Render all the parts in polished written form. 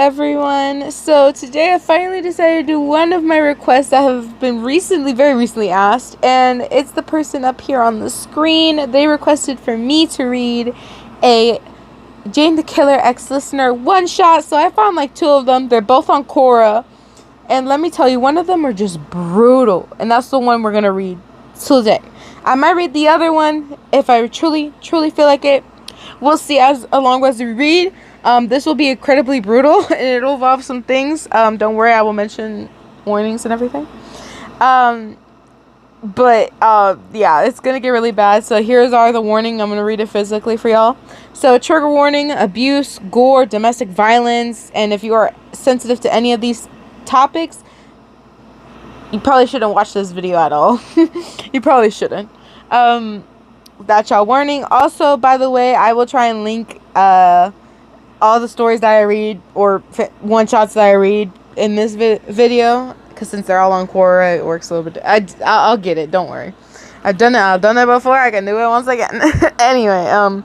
everyone. So today I finally decided to do one of my requests that have been very recently asked, and it's the person up here on the screen. They requested for me to read a Jane the Killer ex-listener one-shot, so I found like two of them. They're both on Quora, and let me tell you, one of them are just brutal, and that's the one we're going to read today. I might read the other one if I truly feel like it. We'll see along as we read. This will be incredibly brutal, and it'll involve some things. Don't worry, I will mention warnings and everything. Yeah, it's gonna get really bad. So here's the warning. I'm gonna read it physically for y'all. So trigger warning: abuse, gore, domestic violence, and if you are sensitive to any of these topics, you probably shouldn't watch this video at all. You probably shouldn't. That's y'all warning. Also, by the way, I will try and link all the stories that I read or one-shots that I read in this video, because since they're all on Quora, it works a little bit. I'll get it. Don't worry. I've done it before. I can do it once again. Anyway,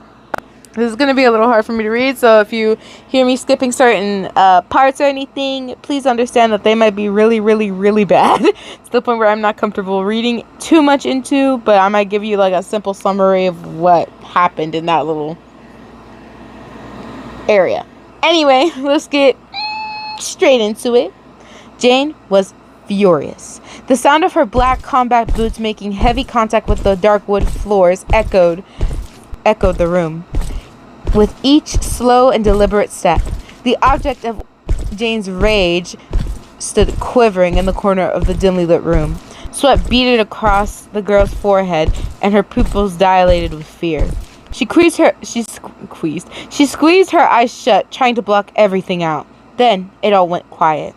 this is gonna be a little hard for me to read, so if you hear me skipping certain parts or anything, please understand that they might be really bad. It's the point where I'm not comfortable reading too much into, but I might give you like a simple summary of what happened in that little area. Anyway, let's get straight into it. Jane was furious. The sound of her black combat boots making heavy contact with the dark wood floors echoed the room. With each slow and deliberate step, the object of Jane's rage stood quivering in the corner of the dimly lit room. Sweat beaded across the girl's forehead, and her pupils dilated with fear. She squeezed her eyes shut, trying to block everything out. Then it all went quiet.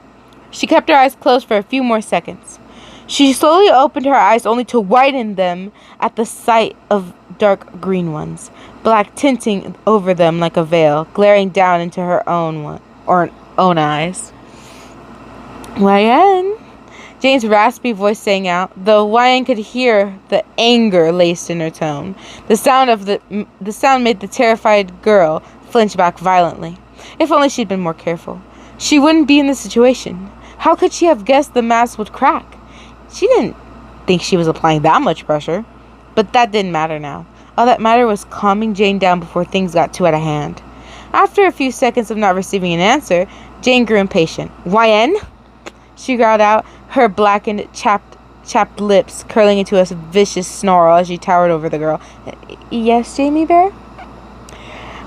She kept her eyes closed for a few more seconds. She slowly opened her eyes, only to widen them at the sight of dark green ones, black tinting over them like a veil, glaring down into her own eyes. YN? Jane's raspy voice sang out, though YN could hear the anger laced in her tone. The sound made the terrified girl flinch back violently. If only she'd been more careful. She wouldn't be in this situation. How could she have guessed the mask would crack? She didn't think she was applying that much pressure. But that didn't matter now. All that mattered was calming Jane down before things got too out of hand. After a few seconds of not receiving an answer, Jane grew impatient. YN? She growled out, her blackened, chapped lips curling into a vicious snarl as she towered over the girl. Yes, Jamie Bear?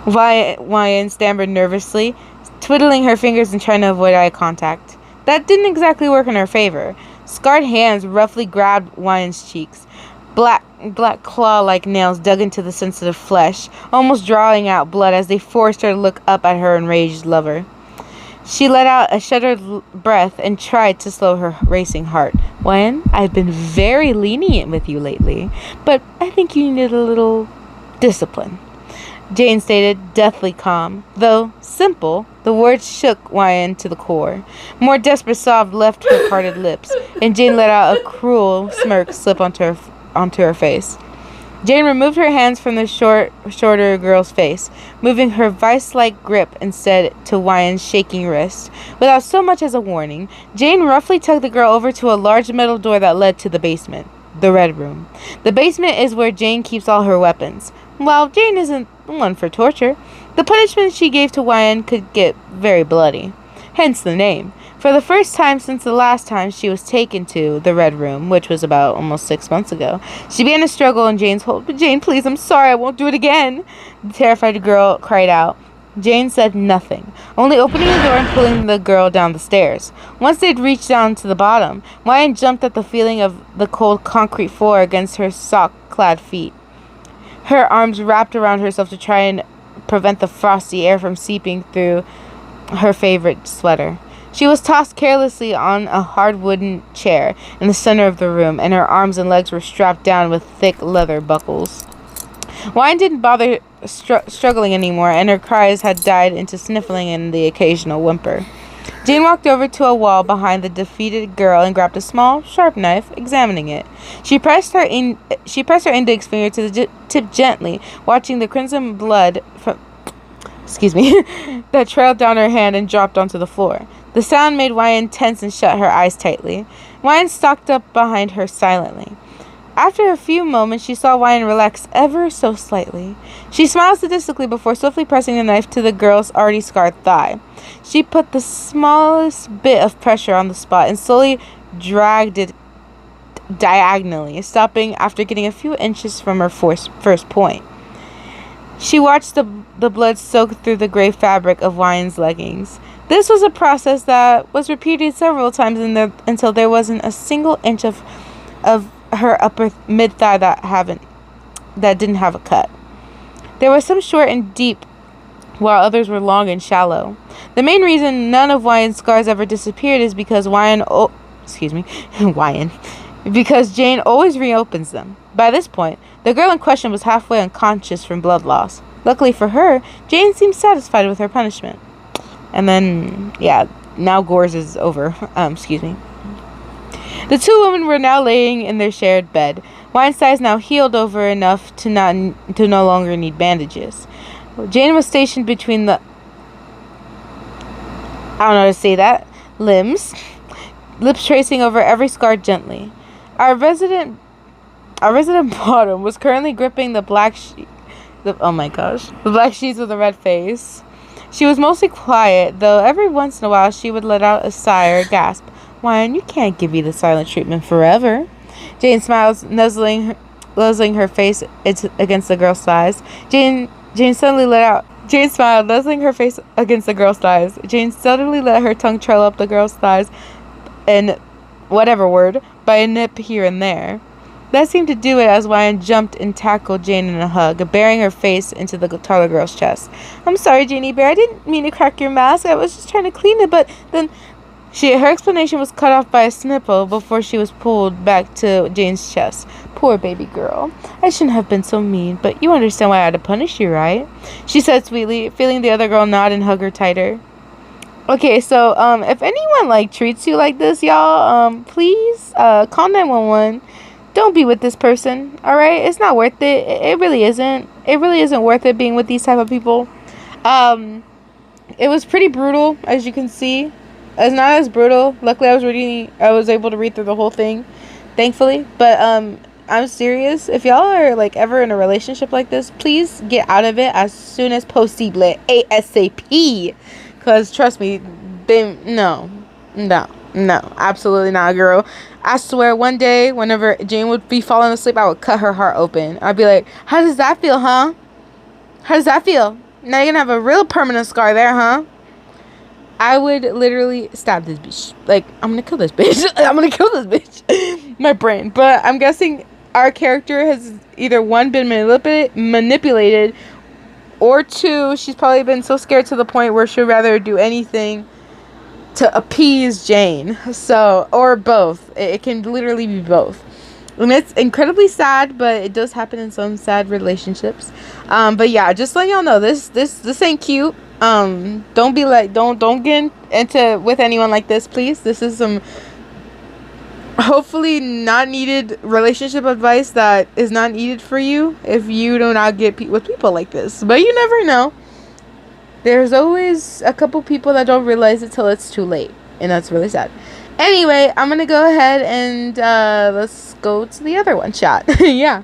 YN stammered nervously, twiddling her fingers and trying to avoid eye contact. That didn't exactly work in her favor. Scarred hands roughly grabbed YN's cheeks. Black claw-like nails dug into the sensitive flesh, almost drawing out blood as they forced her to look up at her enraged lover. She let out a shuddered breath and tried to slow her racing heart. YN, I've been very lenient with you lately, but I think you need a little discipline. Jane stated, deathly calm. Though simple, the words shook YN to the core. More desperate sob left her parted lips, and Jane let out a cruel smirk slip onto her face. Jane removed her hands from the shorter girl's face, moving her vice-like grip instead to YN's shaking wrist. Without so much as a warning, Jane roughly tugged the girl over to a large metal door that led to the basement, the Red Room. The basement is where Jane keeps all her weapons. While Jane isn't one for torture, the punishment she gave to YN could get very bloody. Hence the name. For the first time since the last time she was taken to the Red Room, which was about almost 6 months ago, she began to struggle in Jane's hold. But Jane, please, I'm sorry, I won't do it again. The terrified girl cried out. Jane said nothing, only opening the door and pulling the girl down the stairs. Once they'd reached down to the bottom, YN jumped at the feeling of the cold concrete floor against her sock-clad feet. Her arms wrapped around herself to try and prevent the frosty air from seeping through her favorite sweater. She was tossed carelessly on a hard wooden chair in the center of the room, and her arms and legs were strapped down with thick leather buckles. YN didn't bother struggling anymore, and her cries had died into sniffling and the occasional whimper. Jane walked over to a wall behind the defeated girl and grabbed a small, sharp knife, examining it. She pressed her index finger to the tip gently, watching the crimson blood excuse me, that trailed down her hand and dropped onto the floor. The sound made Wyan tense and shut her eyes tightly. Wyan stalked up behind her silently. After a few moments, she saw Wyan relax ever so slightly. She smiled sadistically before swiftly pressing the knife to the girl's already scarred thigh. She put the smallest bit of pressure on the spot and slowly dragged it diagonally, stopping after getting a few inches from her first point. She watched the blood soak through the gray fabric of Wyan's leggings. This was a process that was repeated several times until there wasn't a single inch of her upper mid-thigh that didn't have a cut. There was some short and deep, while others were long and shallow. The main reason none of Wyan's scars ever disappeared is because because Jane always reopens them. By this point, the girl in question was halfway unconscious from blood loss. Luckily for her, Jane seemed satisfied with her punishment. And then, now Gore's is over. The two women were now laying in their shared bed. Wyan's thighs now healed over enough to no longer need bandages. Jane was stationed between the limbs, lips tracing over every scar gently. Our resident bottom was currently gripping the black sheets with a red face. She was mostly quiet, though every once in a while she would let out a sigh or a gasp. Wyan, you can't give me the silent treatment forever. Jane smiled, nuzzling her face against the girl's thighs. Jane smiled, nuzzling her face against the girl's thighs. Jane suddenly let her tongue trail up the girl's thighs in whatever word by a nip here and there. That seemed to do it as Wyan jumped and tackled Jane in a hug, burying her face into the taller girl's chest. I'm sorry, Janie Bear. I didn't mean to crack your mask. I was just trying to clean it, but then... Her explanation was cut off by a sniffle before she was pulled back to Jane's chest. Poor baby girl. I shouldn't have been so mean, but you understand why I had to punish you, right? She said sweetly, feeling the other girl nod and hug her tighter. Okay, so, if anyone, treats you like this, y'all, please, call 911. Don't be with this person, alright? It's not worth it. It really isn't. It really isn't worth it being with these type of people. It was pretty brutal, as you can see. It's not as brutal. Luckily, I was able to read through the whole thing, thankfully. But I'm serious. If y'all are ever in a relationship like this, please get out of it as soon as possible, ASAP. Cause trust me, no, absolutely not, girl. I swear, one day, whenever Jane would be falling asleep, I would cut her heart open. I'd be like, "How does that feel, huh? How does that feel? Now you're gonna have a real permanent scar there, huh?" I would literally stab this bitch. I'm gonna kill this bitch. I'm gonna kill this bitch. My brain. But I'm guessing our character has either one, been manipulated, or two, she's probably been so scared to the point where she'd rather do anything to appease Jane. So, or both. It can literally be both. And it's incredibly sad, but it does happen in some sad relationships. But yeah, just letting y'all know, this ain't cute. Don't get into with anyone like this, please. This is some hopefully not needed relationship advice that is not needed for you if you do not get with people like this. But you never know. There's always a couple people that don't realize it till it's too late, and that's really sad. Anyway, I'm gonna go ahead and let's go to the other one shot. Yeah.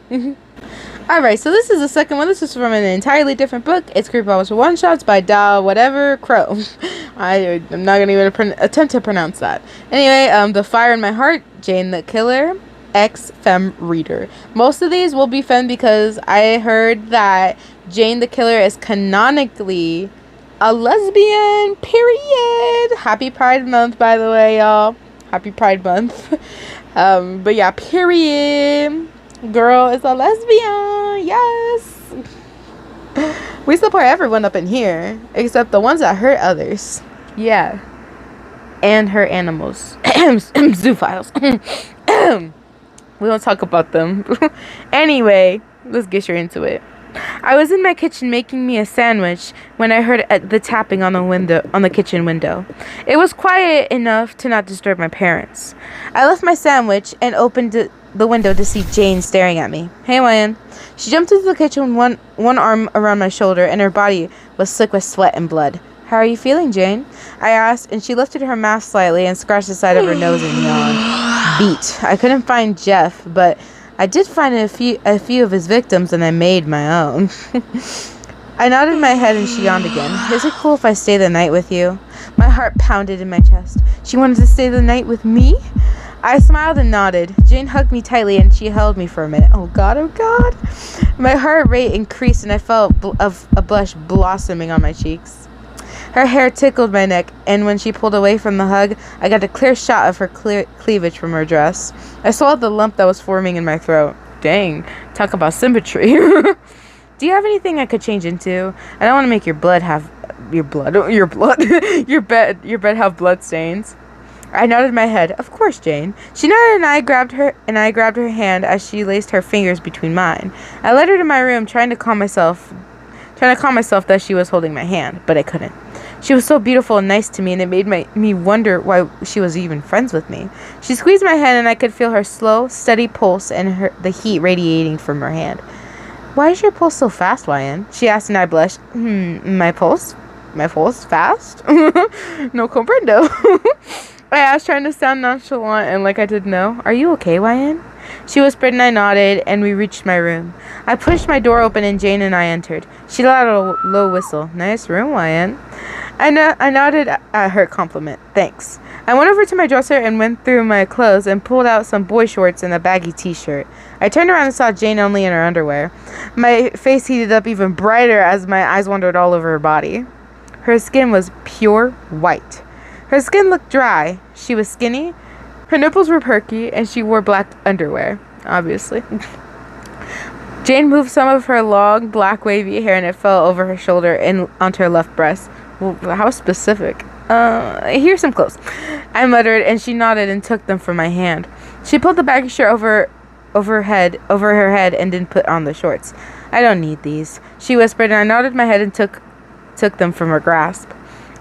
Alright, so this is the second one. This is from an entirely different book. It's Creepypasta One-Shots by Crow. I'm not going to even attempt to pronounce that. Anyway, The Fire in My Heart, Jane the Killer, ex-femme reader. Most of these will be femme because I heard that Jane the Killer is canonically a lesbian, period. Happy Pride Month, by the way, y'all. Happy Pride Month. But yeah, period. Girl is a lesbian. Yes. We support everyone up in here, except the ones that hurt others. Yeah. And hurt animals. Zoophiles. We don't talk about them. Anyway, let's get straight into it. I was in my kitchen making me a sandwich when I heard the tapping on the kitchen window. It was quiet enough to not disturb my parents. I left my sandwich and opened the window to see Jane staring at me. Hey, Ryan. She jumped into the kitchen, one arm around my shoulder, and her body was slick with sweat and blood. How are you feeling, Jane? I asked, and she lifted her mask slightly and scratched the side of her nose and yawned. Beat. I couldn't find Jeff, but I did find a few of his victims, and I made my own. I nodded my head, and she yawned again. Is it cool if I stay the night with you? My heart pounded in my chest. She wanted to stay the night with me? I smiled and nodded. Jane hugged me tightly, and she held me for a minute. Oh, God, oh, God. My heart rate increased, and I felt a blush blossoming on my cheeks. Her hair tickled my neck, and when she pulled away from the hug, I got a clear shot of her cleavage from her dress. I swallowed the lump that was forming in my throat. Dang, talk about symmetry. Do you have anything I could change into? I don't want to make your bed have blood stains. I nodded my head. Of course, Jane. She nodded, and I grabbed her hand as she laced her fingers between mine. I led her to my room, trying to calm myself that she was holding my hand, but I couldn't. She was so beautiful and nice to me, and it made me wonder why she was even friends with me. She squeezed my hand, and I could feel her slow, steady pulse and the heat radiating from her hand. Why is your pulse so fast, Ryan? She asked, and I blushed. My pulse? My pulse fast? No comprendo. I asked, trying to sound nonchalant and like I didn't know. Are you okay, Ryan? She whispered, and I nodded, and we reached my room. I pushed my door open, and Jane and I entered. She let out a low whistle. Nice room, Ryan. I nodded at her compliment. Thanks. I went over to my dresser and went through my clothes and pulled out some boy shorts and a baggy t-shirt. I turned around and saw Jane only in her underwear. My face heated up even brighter as my eyes wandered all over her body. Her skin was pure white. Her skin looked dry. She was skinny. Her nipples were perky, and she wore black underwear, obviously. Jane moved some of her long, black, wavy hair, and it fell over her shoulder and onto her left breast. Well, how specific. Here's some clothes, I muttered, and she nodded and took them from my hand. She pulled the baggy shirt over her head and didn't put on the shorts. I don't need these, she whispered, and I nodded my head and took them from her grasp.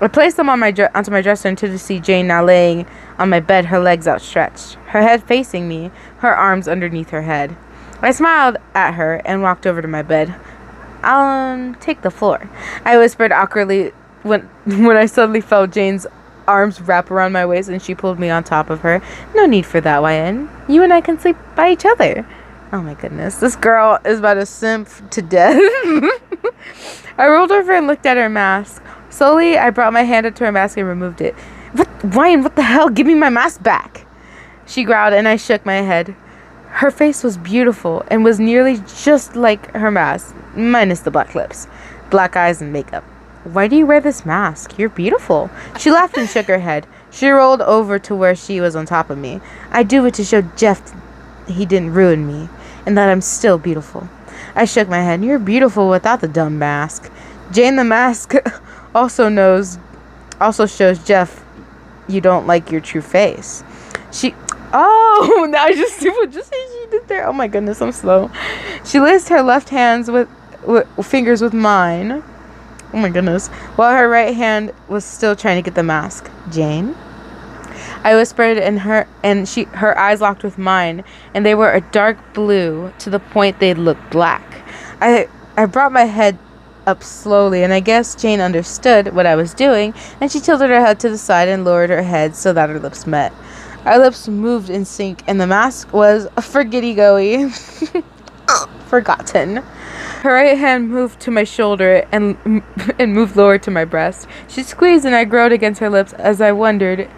I placed them onto my dresser and to see Jane now laying on my bed, her legs outstretched, her head facing me, her arms underneath her head. I smiled at her and walked over to my bed. I'll take the floor, I whispered awkwardly when I suddenly felt Jane's arms wrap around my waist and she pulled me on top of her. No need for that, YN. You and I can sleep by each other. Oh my goodness, this girl is about to simp to death. I rolled over and looked at her mask. Slowly, I brought my hand up to her mask and removed it. Ryan, what the hell? Give me my mask back. She growled, and I shook my head. Her face was beautiful and was nearly just like her mask, minus the black lips, black eyes, and makeup. Why do you wear this mask? You're beautiful. She laughed and shook her head. She rolled over to where she was on top of me. I do it to show Jeff he didn't ruin me, and that I'm still beautiful. I shook my head. You're beautiful without the dumb mask. Jane, the mask also shows Jeff you don't like your true face. Now I just see what she did there. Oh my goodness, I'm slow. She laced her left hands with fingers with mine. Oh my goodness. While her right hand was still trying to get the mask. Jane? I whispered, and her eyes locked with mine, and they were a dark blue to the point they looked black. I brought my head up slowly, and I guess Jane understood what I was doing, and she tilted her head to the side and lowered her head so that our lips met. Our lips moved in sync, and the mask was forgetty-goey. Forgotten. Her right hand moved to my shoulder and moved lower to my breast. She squeezed, and I groaned against her lips as I wondered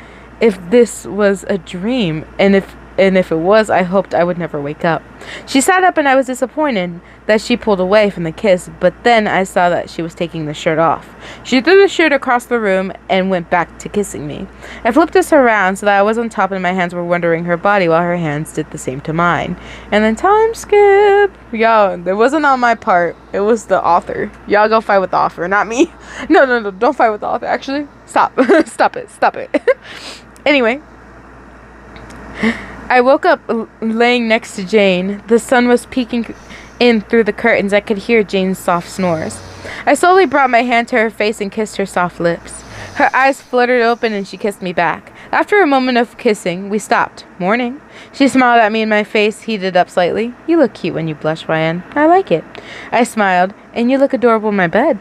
if this was a dream, and if it was, I hoped I would never wake up. She sat up, and I was disappointed that she pulled away from the kiss, but then I saw that she was taking the shirt off. She threw the shirt across the room and went back to kissing me. I flipped us around so that I was on top and my hands were wandering her body while her hands did the same to mine. And then time skip. Yo, it wasn't on my part. It was the author. Y'all go fight with the author, not me. No, don't fight with the author, actually. Stop. Stop it. Anyway. I woke up laying next to Jane. The sun was peeking in through the curtains. I could hear Jane's soft snores. I slowly brought my hand to her face and kissed her soft lips. Her eyes fluttered open and she kissed me back. After a moment of kissing, we stopped. Morning. She smiled at me and my face heated up slightly. You look cute when you blush, YN. I like it. I smiled. And you look adorable in my bed.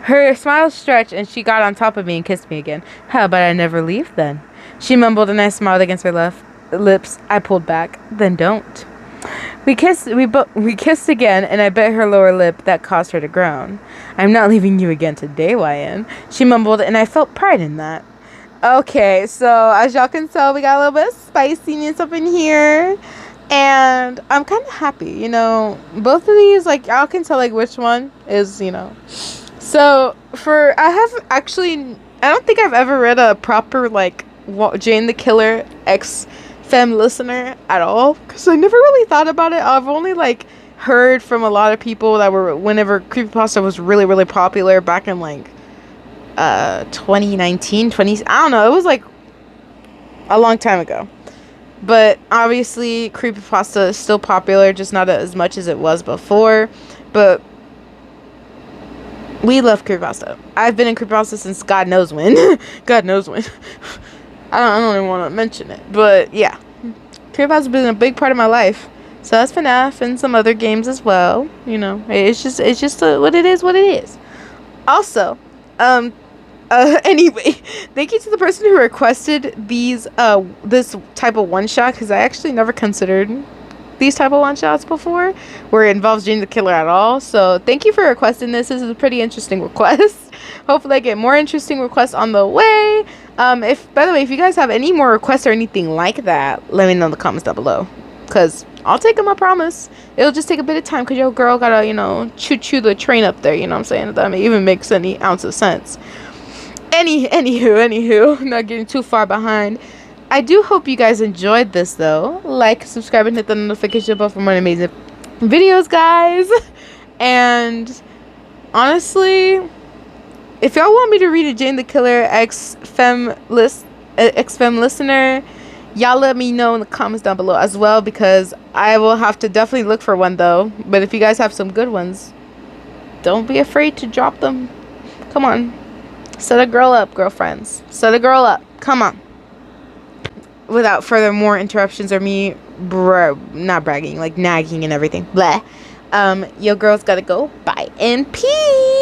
Her smile stretched and she got on top of me and kissed me again. How about I never leave then? She mumbled and I smiled against her lips. I pulled back. Then don't. We kissed again, and I bit her lower lip. That caused her to groan. I'm not leaving you again today, YN. She mumbled, and I felt pride in that. Okay, so as y'all can tell, we got a little bit of spiciness up in here. And I'm kind of happy, you know. Both of these, like, y'all can tell, like, which one is, you know. So, I don't think I've ever read a proper, like, Jane the Killer Femme listener at all, because I never really thought about it. I've only like heard from a lot of people that were whenever creepypasta was really popular back in like 2019 I don't know, it was like a long time ago, but obviously creepypasta is still popular, just not as much as it was before. But we love creepypasta. I've been in creepypasta since God knows when. God knows when. I don't even want to mention it, but yeah, creepypasta has been a big part of my life. So that's FNAF and some other games as well. You know, it's just what it is. Also, anyway, thank you to the person who requested these this type of one shot, because I actually never considered these type of one shots before where it involves Jane the Killer at all. So thank you for requesting this. This is a pretty interesting request. Hopefully I get more interesting requests on the way. By the way, if you guys have any more requests or anything like that, let me know in the comments down below, because I'll take them, I promise. It'll just take a bit of time, because your girl gotta, you know, choo the train up there, you know what I'm saying? If that even makes any ounce of sense. Anywho, not getting too far behind. I do hope you guys enjoyed this, though. Like, subscribe, and hit the notification bell for more amazing videos, guys. And honestly, if y'all want me to read a Jane the Killer ex-femme listener, y'all let me know in the comments down below as well, because I will have to definitely look for one, though. But if you guys have some good ones, don't be afraid to drop them. Come on. Set a girl up, girlfriends. Set a girl up. Come on. Without further more interruptions or me not bragging, like nagging and everything. Blah. Your girl's gotta go. Bye and peace.